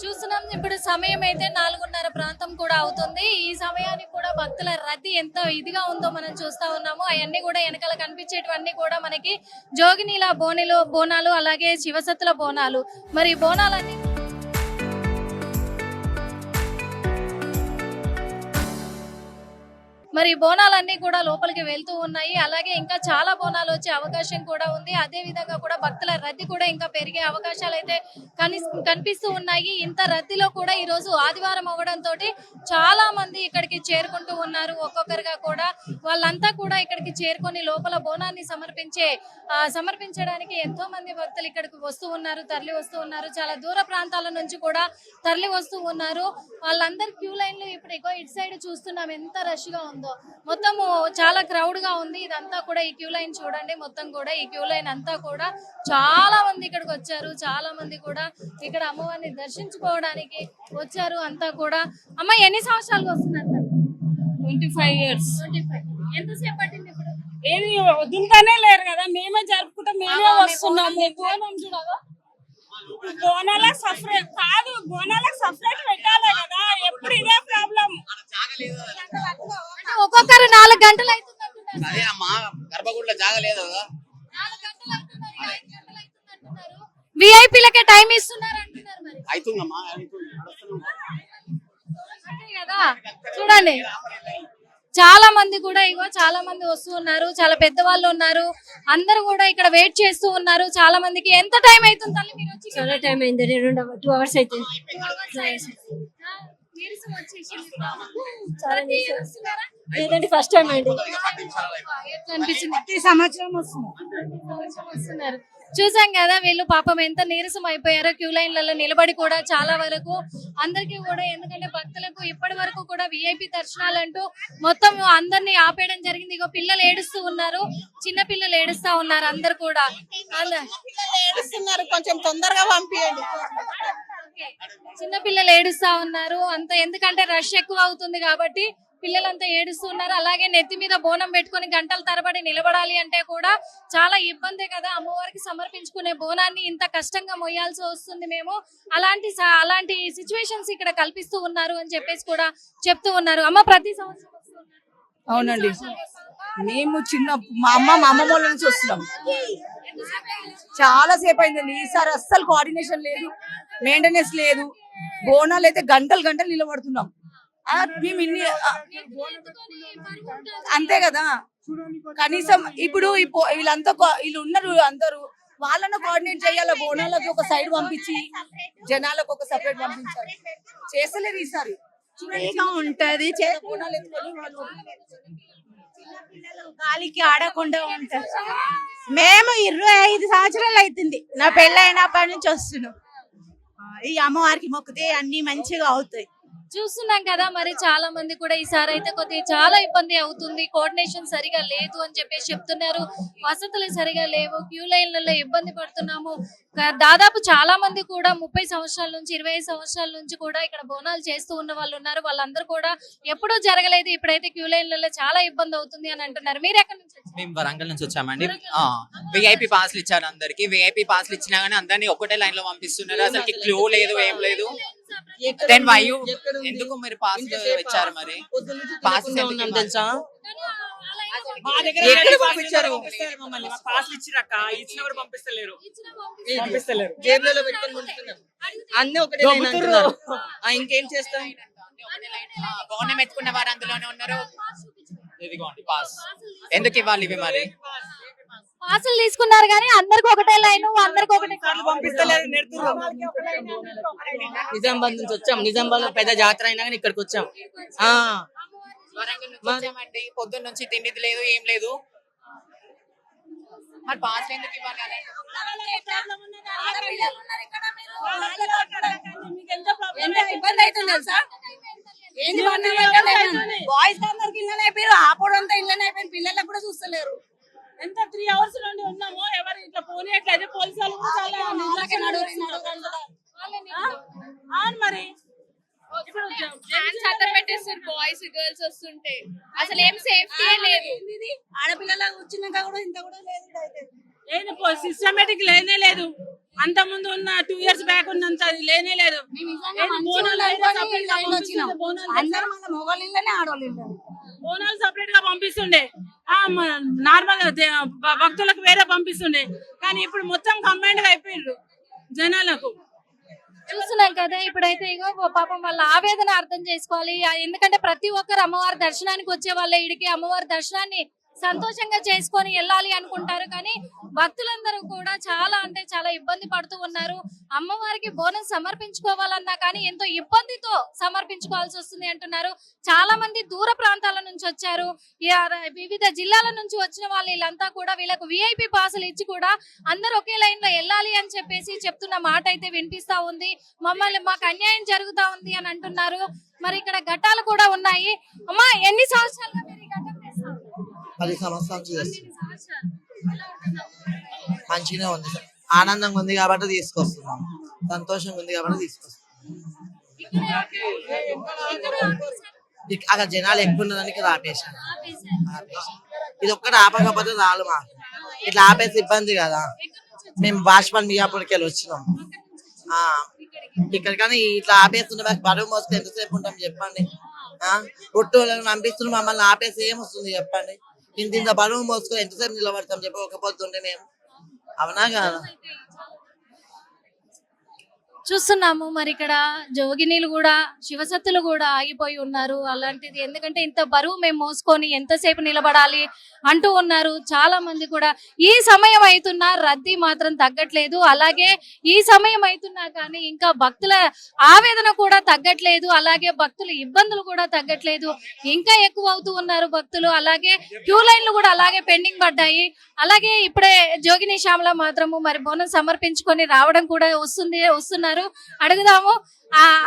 చూస్తున్నాం ఇప్పుడు సమయం అయితే 4:30 ప్రాంతం కూడా అవుతుంది. ఈ సమయానికి కూడా భక్తుల రద్దీ ఎంత ఇదిగా ఉందో మనం చూస్తా ఉన్నాము. అవన్నీ కూడా వెనకాల కనిపించేటివన్నీ కూడా మనకి జోగినీల బోనాలు అలాగే శివసత్తుల బోనాలు. మరి బోనాలన్నీ మరి బోనాలన్నీ కూడా లోపలికి వెళ్తూ ఉన్నాయి. అలాగే ఇంకా చాలా బోనాలు వచ్చే అవకాశం కూడా ఉంది. అదే విధంగా కూడా భక్తుల రద్దీ కూడా ఇంకా పెరిగే అవకాశాలు అయితే కనిపిస్తూ ఉన్నాయి. ఇంత రద్దీలో కూడా ఈ రోజు ఆదివారం అవడంతో చాలా మంది ఇక్కడికి చేరుకుంటూ ఉన్నారు. ఒక్కొక్కరుగా కూడా వాళ్ళంతా కూడా ఇక్కడికి చేరుకొని లోపల బోనాన్ని సమర్పించడానికి ఎంతో మంది భక్తులు ఇక్కడికి వస్తూ ఉన్నారు, తరలి వస్తూ ఉన్నారు. చాలా దూర ప్రాంతాల నుంచి కూడా తరలి వస్తూ ఉన్నారు. వాళ్ళందరి క్యూ లైన్లు ఇప్పుడు ఇటు సైడ్ చూస్తున్నాం ఎంత రష్ గా ఉందో. మొత్తము చాలా క్రౌడ్ గా ఉంది. ఇదంతా కూడా ఈ క్యూ లైన్ చూడండి. మొత్తం కూడా ఈ క్యూ లైన్ అంతా కూడా చాలా మంది ఇక్కడికి వచ్చారు. చాలా మంది కూడా ఇక్కడ అమ్మవారిని దర్శించుకోవడానికి వచ్చారు. అంతా కూడా అమ్మ ఎన్ని సంవత్సరాలుగా వస్తున్నారు? 25 years. 25. ఎంతసేపు పట్టింది ఇప్పుడు? ఏది వదులుతానే లేరు కదా, మేమే జరుపుకుంటాం, మేమే వస్తున్నాము. బోనం చూడగా బోనాలకు సపరేట్ కాదు, బోనాలకు సపరేట్ పెట్టాలి కదా. ఎప్పుడు ఇదే ప్రాబ్లం. ఒక్కొక్కరు 4 గంటలు అవుతుంది అంటున్నారు. అదే అమ్మా, గర్భగుడిలో జాగలేదు కదా. 4 గంటలు అవుతున్నారు, 5 గంటలు అవుతుంది అంటున్నారు. విఐపీలకే టైం ఇస్తున్నారు అంటున్నారు. మరి అవుతుందమ్మా, అంతే కదా. చూడండి చాలా మంది కూడా చాలా మంది వస్తూ ఉన్నారు. చాలా పెద్దవాళ్ళు ఉన్నారు. అందరూ కూడా ఇక్కడ వెయిట్ చేస్తూ ఉన్నారు. చాలా మందికి ఎంత టైం అవుతుంది తల్లి మీరు వచ్చి? చాలా టైం అయింది, 2 hours అయితే. నీరసం వచ్చేసింది. ప్రతి year వస్తున్నారా? లేదంటే ఫస్ట్ టైం అయింది. ఎట్లా అనిపించింది? ప్రతి సంవత్సరం వస్తున్నారు. చూసాం కదా వీళ్ళు పాపం ఎంత నీరసం అయిపోయారో క్యూ లైన్లలో నిలబడి కూడా చాలా వరకు అందరికీ కూడా. ఎందుకంటే భక్తులకు ఇప్పటి వరకు కూడా విఐపి దర్శనాలు అంటూ మొత్తం అందరినీ ఆపేయడం జరిగింది. ఇగో పిల్లలు ఏడుస్తూ ఉన్నారు, చిన్న పిల్లలు ఏడుస్తా ఉన్నారు. అందరు కూడా ఏడుస్తున్నారు, కొంచెం తొందరగా పంపించండి. చిన్న పిల్లలు ఏడుస్తా ఉన్నారు అంత, ఎందుకంటే రష్ ఎక్కువ అవుతుంది కాబట్టి పిల్లలంతా ఏడుస్తున్నారు. అలాగే నెత్తి మీద బోనం పెట్టుకొని గంటల తరబడి నిలబడాలి అంటే కూడా చాలా ఇబ్బంది కదా. అమ్మవారికి సమర్పించుకునే బోనాన్ని ఇంత కష్టంగా మొయ్యాల్సి వస్తుంది. మేము అలాంటి సిచ్యువేషన్స్ ఇక్కడ కల్పిస్తూ ఉన్నారు అని చెప్పేసి కూడా చెప్తూ ఉన్నారు. అమ్మ ప్రతి సంవత్సరం వస్తున్నారు? అవునండి, మేము మా అమ్మమ్మ వాళ్ళ నుంచి వస్తున్నాం. చాలా సేపు అయిందండి. ఈసారి అస్సలు కోఆర్డినేషన్ లేదు, మెయింటెనెన్స్ లేదు. బోనాలు అయితే గంటలు గంటలు నిలబడుతున్నాం. మేము అంతే కదా. కనీసం ఇప్పుడు వీళ్ళు ఉన్నారు అందరూ, వాళ్ళను కోఆర్డినేట్ చేయాలి. బోనాలకు ఒక సైడ్ పంపించి జనాలకు ఒక సపరేట్ పంపించాలి. చేస్తలేదు ఈసారి. ఉంటది బోనాలు ఎత్తుకొని గాలికి ఆడకుండా ఉంటారు. మేము 25 సంవత్సరాలు అవుతుంది నా పెళ్ళైనప్పటి నుంచి వస్తున్నాం. ఈ అమ్మవారికి మొక్కితే అన్ని మంచిగా అవుతాయి. చూస్తున్నాం కదా. మరి చాలా మంది కూడా ఈసారి అయితే కొద్దిగా చాలా ఇబ్బంది అవుతుంది. కోఆర్డినేషన్ సరిగా లేదు అని చెప్పేసి చెప్తున్నారు. వసతులు సరిగా లేవు, క్యూ లైన్లలో ఇబ్బంది పడుతున్నాము. దాదాపు చాలా మంది కూడా 30 సంవత్సరాల నుంచి 25 సంవత్సరాల నుంచి కూడా ఇక్కడ బోనాలు చేస్తూ ఉన్న వాళ్ళు ఉన్నారు. వాళ్ళందరూ కూడా ఎప్పుడూ జరగలేదు, ఇప్పుడైతే క్యూ లైన్లలో చాలా ఇబ్బంది అవుతుంది అని అంటున్నారు. మీరు ఎక్కడి నుంచి? మేము వరంగల్ నుంచి వచ్చామండి. విఐపి పాస్లు ఇచ్చారు అందరికి. విఐపి పాస్లు ఇచ్చినా గానీ అందరినీ ఒకటే లైన్ లో పంపిస్తున్నారు. అసలు క్లూ లేదు, ఏం లేదు. దెన్ వై ఎందుకు మీరు పాస్ ఇచ్చారు? మరి పాస్ తెలుసా? జేబులలో పెట్టుకొని పంపిస్తున్నాం. అన్ని ఒకటే లైన్ అంటున్నారు. ఇంకేం చేస్తాం? బోనం ఎత్తుకున్న వారు అందులోనే ఉన్నారు. ఇదిగోండి పాస్. ఎందుకు ఇవ్వాలి ఇవి? మరి పాసులు తీసుకున్నారు కానీ అందరికి ఒకటే లైన్, అందరికి ఒకటే పంపిస్తలేరు. నిజామాబాద్ నుంచి వచ్చాం. నిజామాబాద్ లో పెద్ద జాతర అయినా కానీ ఇక్కడికి వచ్చాం. వరంగల్ నుంచి వచ్చామండి. పొద్దున్న నుంచి తిండిది లేదు, ఏం లేదు. మరి పాస్ ఎందుకు ఇవ్వాలి? ఇబ్బంది అవుతుంది తెలుసా? బాయ్స్ అందరికి ఇళ్ళనే అయిపోయారు, ఆపోడంతా ఇళ్ళనే అయిపోయింది. పిల్లలకు కూడా చూస్తలేరు. ఎంత 3 hours నుండి ఉన్నామో ఎవరు ఇట్లా పోనీయట్లేదు. పోలీసు వాళ్ళు కూడా చాలా మరి బాయ్స్ గర్ల్స్ వస్తుంటే అసలు ఏం సేఫ్టీ లేదు. ఆడపిల్లలకు వచ్చినాక కూడా ఇంత కూడా లేదు. ఏది సిస్టమేటిక్ లేనే లేదు. అంత ముందు ఉన్న 2 years బ్యాక్ ఉన్నంత అది లేనే లేదు. బోనాలు సపరేట్ గా పంపిస్తుండే, నార్మల్ భక్తులకు వేరే పంపిస్తుండే. కానీ ఇప్పుడు మొత్తం కంబైండ్ గా అయిపోయిండ్రు జనాలకు. చూస్తున్నాం కదా ఇప్పుడైతే ఇగో పాపం వాళ్ళ ఆవేదన అర్థం చేసుకోవాలి. ఎందుకంటే ప్రతి ఒక్కరు అమ్మవారి దర్శనానికి వచ్చే వాళ్ళ ఇడికి అమ్మవారి దర్శనాన్ని సంతోషంగా చేసుకొని వెళ్ళాలి అనుకుంటారు. కానీ భక్తులందరూ కూడా చాలా అంటే చాలా ఇబ్బంది పడుతూ ఉన్నారు. అమ్మవారికి బోనం సమర్పించుకోవాలన్నా కానీ ఎంతో ఇబ్బందితో సమర్పించుకోవాల్సి వస్తుంది అంటున్నారు. చాలా మంది దూర ప్రాంతాల నుంచి వచ్చారు, వివిధ జిల్లాల నుంచి వచ్చిన వాళ్ళు వీళ్ళంతా కూడా వీళ్ళకు విఐపి పాసులు ఇచ్చి కూడా అందరూ ఒకే లైన్ లో వెళ్ళాలి అని చెప్పేసి చెప్తున్న మాట అయితే వినిపిస్తా ఉంది. మాకు అన్యాయం జరుగుతా ఉంది అని అంటున్నారు. మరి ఇక్కడ ఘట్టాలు కూడా ఉన్నాయి. అమ్మా ఎన్ని సంవత్సరాలుగా మీరు ఈ ఘట్టం చేస్తారు? 10 సంవత్సరాలు చేస్తున్నాం. మంచిగానే ఉంది సార్, ఆనందంగా ఉంది కాబట్టి తీసుకొస్తున్నాం, సంతోషంగా ఉంది కాబట్టి తీసుకొస్తున్నాం. అక్కడ జనాలు ఎక్కువ ఉన్నదానికి ఇక్కడ ఆపేసాను. ఇది ఒక్కటి ఆపకపోతే రాలు మాకు, ఇట్లా ఆపేసి ఇబ్బంది కదా. మేము బాష్పాన్ మియాపూర్కి వెళ్ళి వచ్చినాం ఇక్కడ, కానీ ఇట్లా ఆపేస్తుంటే మాకు బరువు మోస్తే ఎంతసేపు ఉంటాం చెప్పండి. పుట్టు పంపిస్తున్నాం, మమ్మల్ని ఆపేసి ఏమొస్తుంది చెప్పండి. ఇంత బరువు మోసుకొని ఎంతసేపు నిలబడతాం చెప్పి ఒక పొద్దుంటే మేము, అవునా కాదా? చూస్తున్నాము మరి ఇక్కడ జోగినీలు కూడా శివసత్తులు కూడా ఆగిపోయి ఉన్నారు. అలాంటిది ఎందుకంటే ఇంత బరువు మేము మోసుకొని ఎంతసేపు నిలబడాలి అంటూ ఉన్నారు. చాలా మంది కూడా ఈ సమయం అవుతున్నా రద్దీ మాత్రం తగ్గట్లేదు. అలాగే ఈ సమయం అవుతున్నా కానీ ఇంకా భక్తుల ఆవేదన కూడా తగ్గట్లేదు. అలాగే భక్తుల ఇబ్బందులు కూడా తగ్గట్లేదు, ఇంకా ఎక్కువ అవుతూ ఉన్నారు భక్తులు. అలాగే క్యూ లైన్లు కూడా అలాగే పెండింగ్ పడ్డాయి. అలాగే ఇప్పుడే జోగిని శ్యామల మాత్రము మరి బోనం సమర్పించుకొని రావడం కూడా వస్తున్నారు. అడుగుదాము.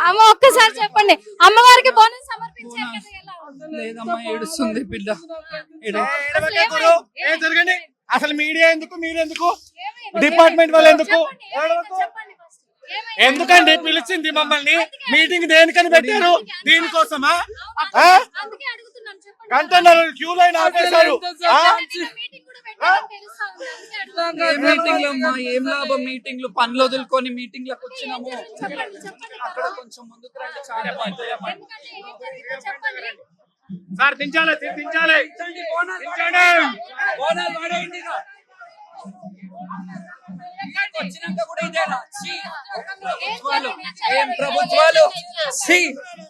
అమ్మ ఒక్కసారి చెప్పండి, అమ్మవారికి బోనం సమర్పించారు కదా, ఎలా ఉంది? లేదమ్మా ఏడుస్తుంది పిల్ల. జరగండి అసలు మీడియా ఎందుకు, మీరెందుకు, డిపార్ట్మెంట్ వాళ్ళు ఎందుకు, ఎందుకండి పిలిచింది మమ్మల్ని? మీటింగ్ దేనికని పెట్టారు? దీనికోసమా? గంటన్నర క్యూ లైన్ ఆపేశారు. మీటింగ్లు అమ్మా, ఏం లాభం మీటింగ్లు? పనులు వదులుకొని మీటింగ్లకు వచ్చినాము. అక్కడ కొంచెం ముందుకు రండి, చాలా బాగుంటుందమ్మా. సార్ దించాలి, దించాలి, బోనాలు వాడేయండి. వచ్చినాక కూడా ఇదేనా? ప్రభుత్వాలు ఏం ప్రభుత్వాలు?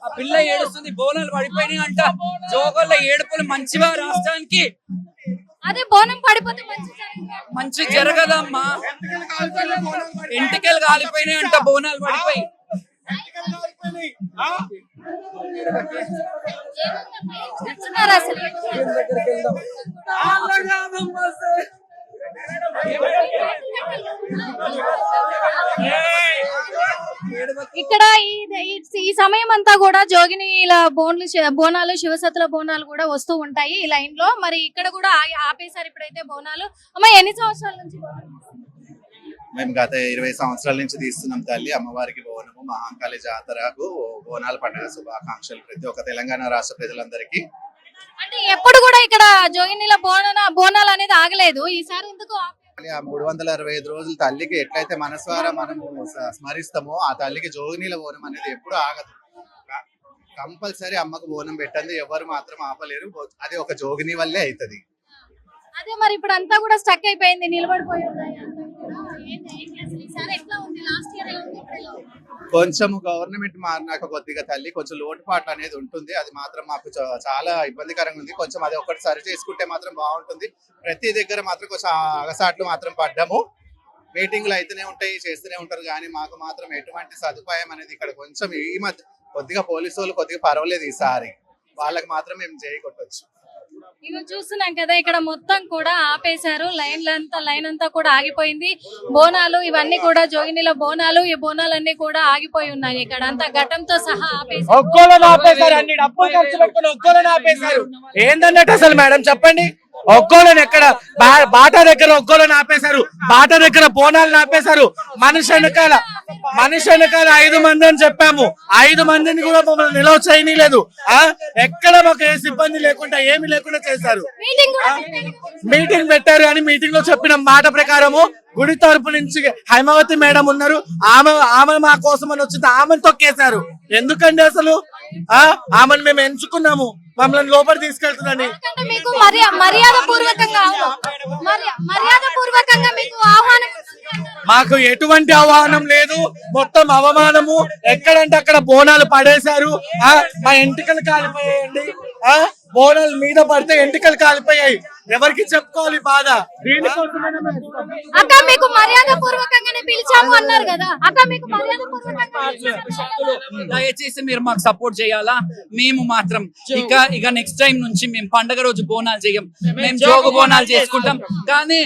ఆ పిల్ల ఏడుస్తుంది, బోనాలు పడిపోయినాయి అంట. జోగోళ్ళ ఏడుపులు మంచివా రాష్ట్రానికి? అదే బోనం పడిపోతే మంచి జరగదమ్మా. ఇంటికెళ్ళి కాలిపోయినాయి అంట బోనాలు పడిపోయి. ఇక్కడ ఈ సమయం అంతా కూడా జోగినీల బోనాలు శివసత్తుల బోనాలు కూడా వస్తూ ఉంటాయి ఈ లైన్ లో. మరి ఇక్కడ కూడా ఆపేశారు ఇప్పుడైతే బోనాలు. అమ్మ ఎన్ని సంవత్సరాల నుంచి బోనాలు? మేము గత 20 సంవత్సరాల నుంచి తీస్తున్నాం తల్లి. అమ్మవారికి బోనము, మహాకాళి జాతరకు బోనాల పండుగ శుభాకాంక్షలు ప్రతి ఒక్క తెలంగాణ రాష్ట్ర ప్రజలందరికీ. అంటే ఎప్పుడు కూడా ఇక్కడ జోగినీల బోనాలు అనేది ఆగలేదు, ఈసారి ఎందుకు? 365 రోజులు తల్లికి ఎట్లయితే మనస్వారా మనము స్మరిస్తామో ఆ తల్లికి జోగినీల బోనం అనేది ఎప్పుడు ఆగదు. కంపల్సరీ అమ్మకు బోనం పెట్టండి, ఎవరు మాత్రం ఆపలేరు. అది ఒక జోగిని వల్లే అవుతుంది. అదే మరి ఇప్పుడు అంతా కూడా స్టక్ అయిపోయింది, నిలబడిపోయి ఉన్నాయి. కొంచెం గవర్నమెంట్ మారినాక కొద్దిగా తల్లి కొంచెం లోటుపాట్లు అనేది ఉంటుంది. అది మాత్రం మాకు చాలా ఇబ్బందికరంగా ఉంది. కొంచెం అది ఒకటి సరి చేసుకుంటే మాత్రం బాగుంటుంది. ప్రతి దగ్గర మాత్రం కొంచెం అగసాట్లు మాత్రం పడ్డాము. మీటింగ్లు అయితేనే ఉంటాయి, చేస్తూనే ఉంటారు, కానీ మాకు మాత్రం ఎటువంటి సదుపాయం అనేది ఇక్కడ కొంచెం ఈ మధ్య కొద్దిగా పోలీసు వాళ్ళు కొద్దిగా పర్వాలేదు. ఈసారి వాళ్ళకి మాత్రం మేము చేయకొట్టచ్చు. ఇవి చూస్తున్నాం కదా, ఇక్కడ మొత్తం కూడా ఆపేశారు. లైన్ అంతా కూడా ఆగిపోయింది. బోనాలు ఇవన్నీ కూడా జోగినీల బోనాలు, ఈ బోనాలన్నీ కూడా ఆగిపోయి ఉన్నాయి. ఇక్కడ అంతా ఘటంతో సహా ఆపేశారు. ఒక్కోలను ఆపేశారు, అన్ని డబ్బులు ఖర్చు పెట్టుకుని ఒక్కోలను ఆపేశారు. ఏందన్నట్టు అసలు మేడం చెప్పండి? ఒక్కోళ్ళని ఎక్కడ బాటా దగ్గర ఒక్కోళ్ళని ఆపేశారు, బాటా దగ్గర బోనాలను ఆపేశారు. మనిషి వెనకాల 5 మంది అని చెప్పాము, 5 మందిని కూడా మమ్మల్ని నిలవ చేయలేదు. ఎక్కడ మాకు ఏ సిబ్బంది లేకుండా ఏమి లేకుండా చేశారు. మీటింగ్ పెట్టారు అని మీటింగ్ లో చెప్పిన మాట ప్రకారము గుడి తరపు నుంచి హైమావతి మేడం ఉన్నారు, ఆమె మా కోసం అని వచ్చింది, ఆమెను తొక్కేశారు. ఎందుకండి అసలు? ఆమెను మేము ఎంచుకున్నాము, మమ్మల్ని లోపల తీసుకెళ్తుందని. మీకు మర్యాద పూర్వకంగా మీకు ఆహ్వానం. మాకు ఎటువంటి ఆహ్వానం లేదు, మొత్తం అవమానము. ఎక్కడంటే అక్కడ బోనాలు పడేశారు. మా ఎంటికలు కాలిపోయాయండి, బోనాలు మీద పడితే ఎంటికలు కాలిపోయాయి. ఎవరికి చెప్పుకోవాలి బాధ? అక్క మీకు మర్యాద పూర్వకంగానే పిలిచాము అన్నారు కదా అక్క, మీకు మర్యాద పూర్వకంగా దయచేసి మీరు మాకు సపోర్ట్ చేయాలా. మేము మాత్రం ఇక నెక్స్ట్ టైం నుంచి మేము పండగ రోజు బోనాలు చేయం, మేము జోగు బోనాలు చేసుకుంటాం. కానీ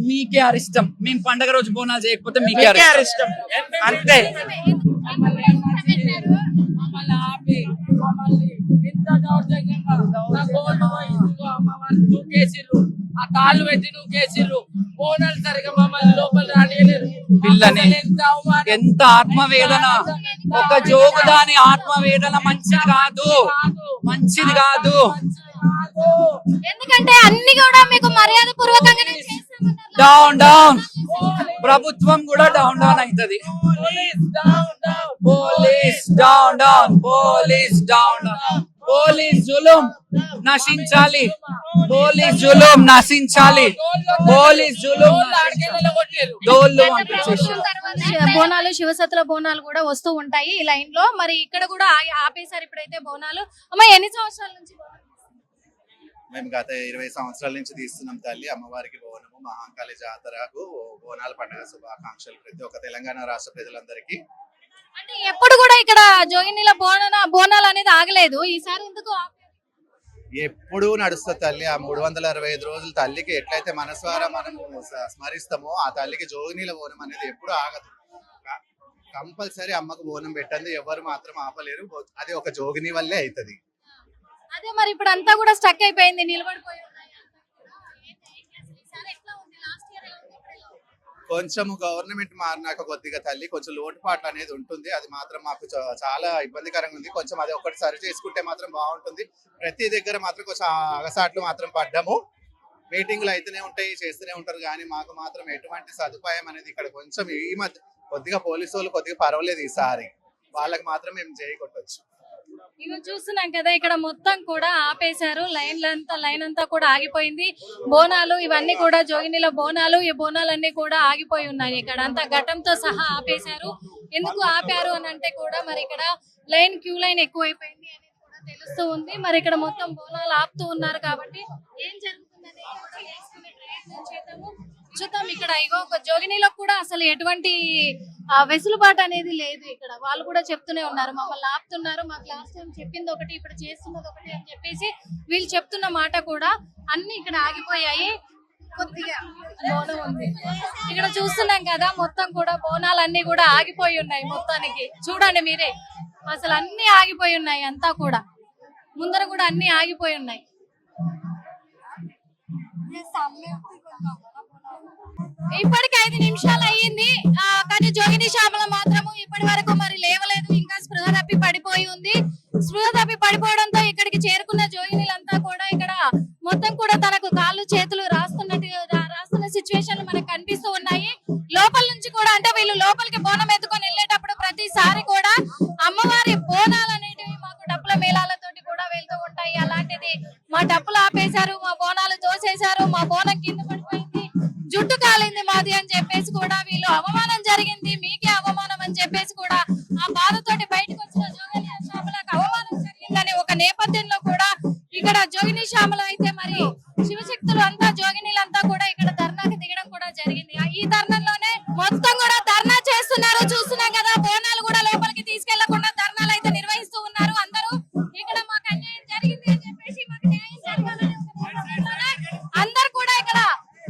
మీకే అరిష్టం, మేము పండగ రోజు బోనాలు చేయకపోతే మీకే అరిష్టం అంతే. ఆ కాళ్ళు పెట్టి నూకేసిర్రు, బోనాలు సరిగా మమ్మల్ని లోపల రానియలేరు. పిల్లని ఎంత ఆత్మవేదన, ఒక జోగు దాని ఆత్మవేదన మంచిది కాదు. ఎందుకంటే అన్ని కూడా మీకు మర్యాద పూర్వకంగానే చేస్తామన్నారు. డౌన్ ప్రభుత్వం కూడా డౌన్ అవుతుంది. Police down. పోలీస్ జులుం నశించాలి, పోలీస్ జులుం నశించాలి. డోళ్ళు బోనాలు, శివసత్తుల బోనాలు కూడా వస్తూ ఉంటాయి ఈ లైన్ లో. మరి ఇక్కడ కూడా ఆపేశారు ఇప్పుడైతే బోనాలు. అమ్మ ఎన్ని సంవత్సరాల నుంచి? మేము గత 20 సంవత్సరాల నుంచి తీస్తున్నాం తల్లి. అమ్మవారికి బోనము, మహాకాళి జాతరకు బోనాల పండుగ శుభాకాంక్షలు ప్రతి ఒక్క తెలంగాణ రాష్ట్ర ప్రజలందరికీ. అంటే ఎప్పుడు కూడా ఇక్కడ జోగినిల బోనాలు అనేది ఆగలేదు, ఈసారి ఎందుకు? ఎప్పుడు నడుస్తుంది తల్లి. ఆ 365 రోజులు తల్లికి ఎట్లయితే మనస్వారా మనము స్మరిస్తామో ఆ తల్లికి జోగినీల బోనం అనేది ఎప్పుడు ఆగదు. కంపల్సరీ అమ్మకు బోనం పెట్టండి, ఎవరు మాత్రం ఆపలేరు. అది ఒక జోగిని వల్లే అవుతుంది. అదే మరి ఇప్పుడు అంతా కూడా స్టక్ అయిపోయింది, నిలబడిపోయి కొంచెం గవర్నమెంట్ మారినాక కొద్దిగా తల్లి కొంచెం లోటుపాట్లు అనేది ఉంటుంది. అది మాత్రం మాకు చాలా ఇబ్బందికరంగా ఉంది. కొంచెం అది ఒకటి సరి చేసుకుంటే మాత్రం బాగుంటుంది. ప్రతి దగ్గర మాత్రం కొంచెం అగసాట్లు మాత్రం పడ్డాము. మీటింగ్లు అయితేనే ఉంటాయి, చేస్తూనే ఉంటారు, కానీ మాకు మాత్రం ఎటువంటి సదుపాయం అనేది ఇక్కడ కొంచెం ఈ మధ్య కొద్దిగా పోలీసు వాళ్ళు కొద్దిగా పర్వాలేదు. ఈసారి వాళ్ళకి మాత్రం మేము చేయకొట్టచ్చు. ఇవి చూస్తున్నాం కదా, ఇక్కడ మొత్తం కూడా ఆపేశారు, లైన్ అంతా కూడా ఆగిపోయింది. బోనాలు ఇవన్నీ కూడా జోగినిల బోనాలు, ఈ బోనాలన్నీ కూడా ఆగిపోయి ఉన్నాయి. ఇక్కడ అంతా ఘటంతో సహా ఆపేశారు. ఎందుకు ఆపారు అని అంటే కూడా మరి ఇక్కడ క్యూ లైన్ ఎక్కువైపోయింది అనేది కూడా తెలుస్తూ ఉంది. మరి ఇక్కడ మొత్తం బోనాలు ఆపుతూ ఉన్నారు కాబట్టి ఏం జరుగుతుందని తెలుసుకునే ప్రయత్నం చేద్దాము. చూద్దాం. ఇక్కడ ఇగో ఒక జోగినిలో కూడా అసలు ఎటువంటి వెసులుబాటు అనేది లేదు. ఇక్కడ వాళ్ళు కూడా చెప్తూనే ఉన్నారు, మమ్మల్ని ఆపుతున్నారు, మాకు లాస్ట్ టైం చెప్పింది ఒకటి, ఇప్పుడు చేస్తున్నది ఒకటి అని చెప్పేసి వీళ్ళు చెప్తున్న మాట కూడా అన్ని ఇక్కడ ఆగిపోయాయి. కొద్దిగా బోనం ఉంది ఇక్కడ చూస్తున్నాం కదా, మొత్తం కూడా బోనాలన్నీ కూడా ఆగిపోయి ఉన్నాయి. మొత్తానికి చూడండి మీరే, అసలు అన్ని ఆగిపోయి ఉన్నాయి. అంతా కూడా ముందర కూడా అన్ని ఆగిపోయి ఉన్నాయి. ఇప్పటికి 5 నిమిషాలు అయ్యింది, కానీ జోగిని శ్యామల మాత్రము ఇప్పటి వరకు మరి లేవలేదు, ఇంకా స్పృహ తప్పి పడిపోయి ఉంది. స్పృహ తప్పి పడిపోవడంతో ఇక్కడికి చేరుకున్న జోగినీలంతా కూడా ఇక్కడ మొత్తం కూడా తనకు కాళ్ళు చేతులు రాస్తున్న సిచ్యువేషన్లు మనకు కనిపిస్తూ ఉన్నాయి. లోపల నుంచి కూడా అంటే వీళ్ళు లోపలికి బోనం ఎత్తుకొని వెళ్ళేటప్పుడు ప్రతిసారి కూడా అమ్మవారి బోనాలు అనేటివి మాకు డప్పుల మేళాలతోటి కూడా వెళ్తూ ఉంటాయి. అలాంటిది మా డప్పులు ఆపేశారు, మా బోనాలు తోసేశారు, మా బోనం కింద పడిపోయింది, జుట్టు కాలింది మాది అని చెప్పేసి కూడా వీళ్ళు అవమానం జరిగింది, మీకే అవమానం అని చెప్పేసి కూడా ఆ బాధతోటి బయటకు వచ్చిన జోగిని శ్యామలకు అవమానం జరిగిందని ఒక నేపథ్యంలో కూడా ఇక్కడ జోగిని శ్యామలు అయితే మరి శివశక్తులు అంతా జోగినీలంతా కూడా ఇక్కడ ధర్నాకి దిగడం కూడా జరిగింది. ఈ ధర్నాలోనే మొత్తం కూడా ధర్నా చేస్తున్నారు, చూస్తున్నాం కదా. బోనాలు కూడా లోపలికి తీసుకెళ్లకుండా ధర్నాలు అయితే నిర్వహిస్తూ ఉన్నారు. అందరూ ఇక్కడ మాకు అన్యాయం జరిగింది అని చెప్పేసి మాకు న్యాయం జరగాలని అందరు కూడా ఇక్కడ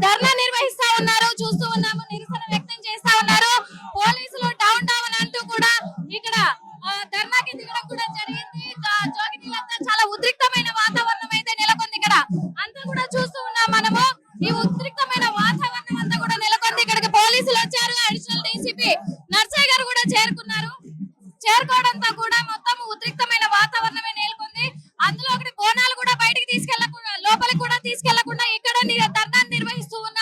ధర్నా నిర్వహిస్తా ఉన్నారు, చూస్తూ ఉన్నాము, నిరసన వ్యక్తం చేస్తా ఉన్నారు. పోలీసులు డౌన్ అంటూ కూడా ఇక్కడ ధర్నాకి దిగడం కూడా జరిగింది. జోగినీలంతా చాలా ఉద్రిక్తమైన వాతావరణం అయితే నెలకొంది ఇక్కడ. అంతా కూడా చూస్తూ ఉన్నాం మనం. అంతా కూడా మొత్తం ఉద్రిక్తమైన వాతావరణమే నెలకొంది. అందులో ఒకటి బోనాలు కూడా బయటికి తీసుకెళ్లకుండా లోపలికి కూడా తీసుకెళ్లకుండా ఇక్కడ ధర్నా నిర్వహిస్తూ ఉన్న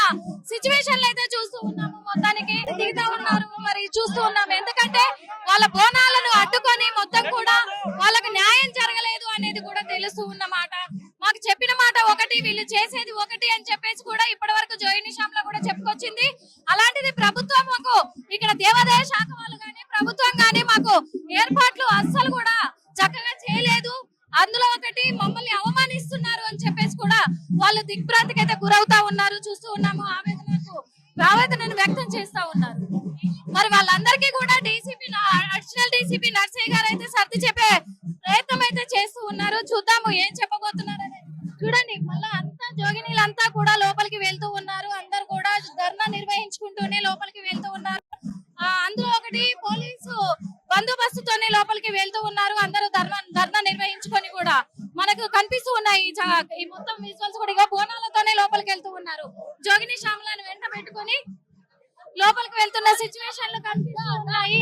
సిచ్యువేషన్లు అయితే చూస్తూ ఉన్నాము. మొత్తానికి దిగుతూ ఉన్నారు, మరి చూస్తూ ఉన్నాము. ఎందుకంటే వాళ్ళ బోనాలను అడ్డుకొని మొత్తం కూడా వాళ్ళకు న్యాయం జరగలేదు అనేది కూడా తెలుస్తూ ఉన్నమాట. మాకు చెప్పిన మాట ఒకటి, వీళ్ళు చేసేది ఒకటి అని చెప్పేసి కూడా ఇప్పటి వరకు జోయిని శ్యామ్లా కూడా చెప్పుకొచ్చింది. అలాంటిది ప్రభుత్వం మాకు ఇక్కడ దేవాదాయ శాఖ వాళ్ళు గానీ ప్రభుత్వం గానీ మాకు ఏర్పాట్లు అస్సలు కూడా చక్కగా చేయలేదు. అందులో ఒకటి మమ్మల్ని అవమానిస్తున్నారు అని చెప్పేసి కూడా వాళ్ళు దిగ్భ్రాంతికి అయితే గురవుతా ఉన్నారు. చూస్తూ ఉన్నాము, ఆవేదనను వ్యక్తం చేస్తా ఉన్నారు. మరి వాళ్ళందరికీ కూడా అడిషనల్ డీసీపీ నర్సయ్య గారు అయితే సర్ది చెప్పే ప్రయత్నం అయితే చేస్తూ ఉన్నారు. చూద్దాము ఏం చెప్పబోతున్నారు అనేది. చూడండి, మళ్ళా అంతా జోగినీలంతా కూడా లోపలికి వెళ్తూ ఉన్నారు. అందరు కూడా ధర్నా నిర్వహించుకుంటూనే లోపలికి వెళ్తూ ఉన్నారు. అందులో ఒకటి పోలీసు బందోబస్తుతోనే లోపలికి వెళ్తూ ఉన్నారు. అందరూ ధర్నా నిర్వహించుకొని కూడా మనకు కనిపిస్తూ ఉన్నాయి. ఈ మొత్తం విజువల్స్ కూడా ఇక బోనాలతోనే లోపలికి వెళ్తూ ఉన్నారు. జోగిని శ్యామలను వెంట పెట్టుకొని లోపలికి వెళ్తున్న సిచ్యువేషన్లు కనిపిస్తూ ఉన్నాయి.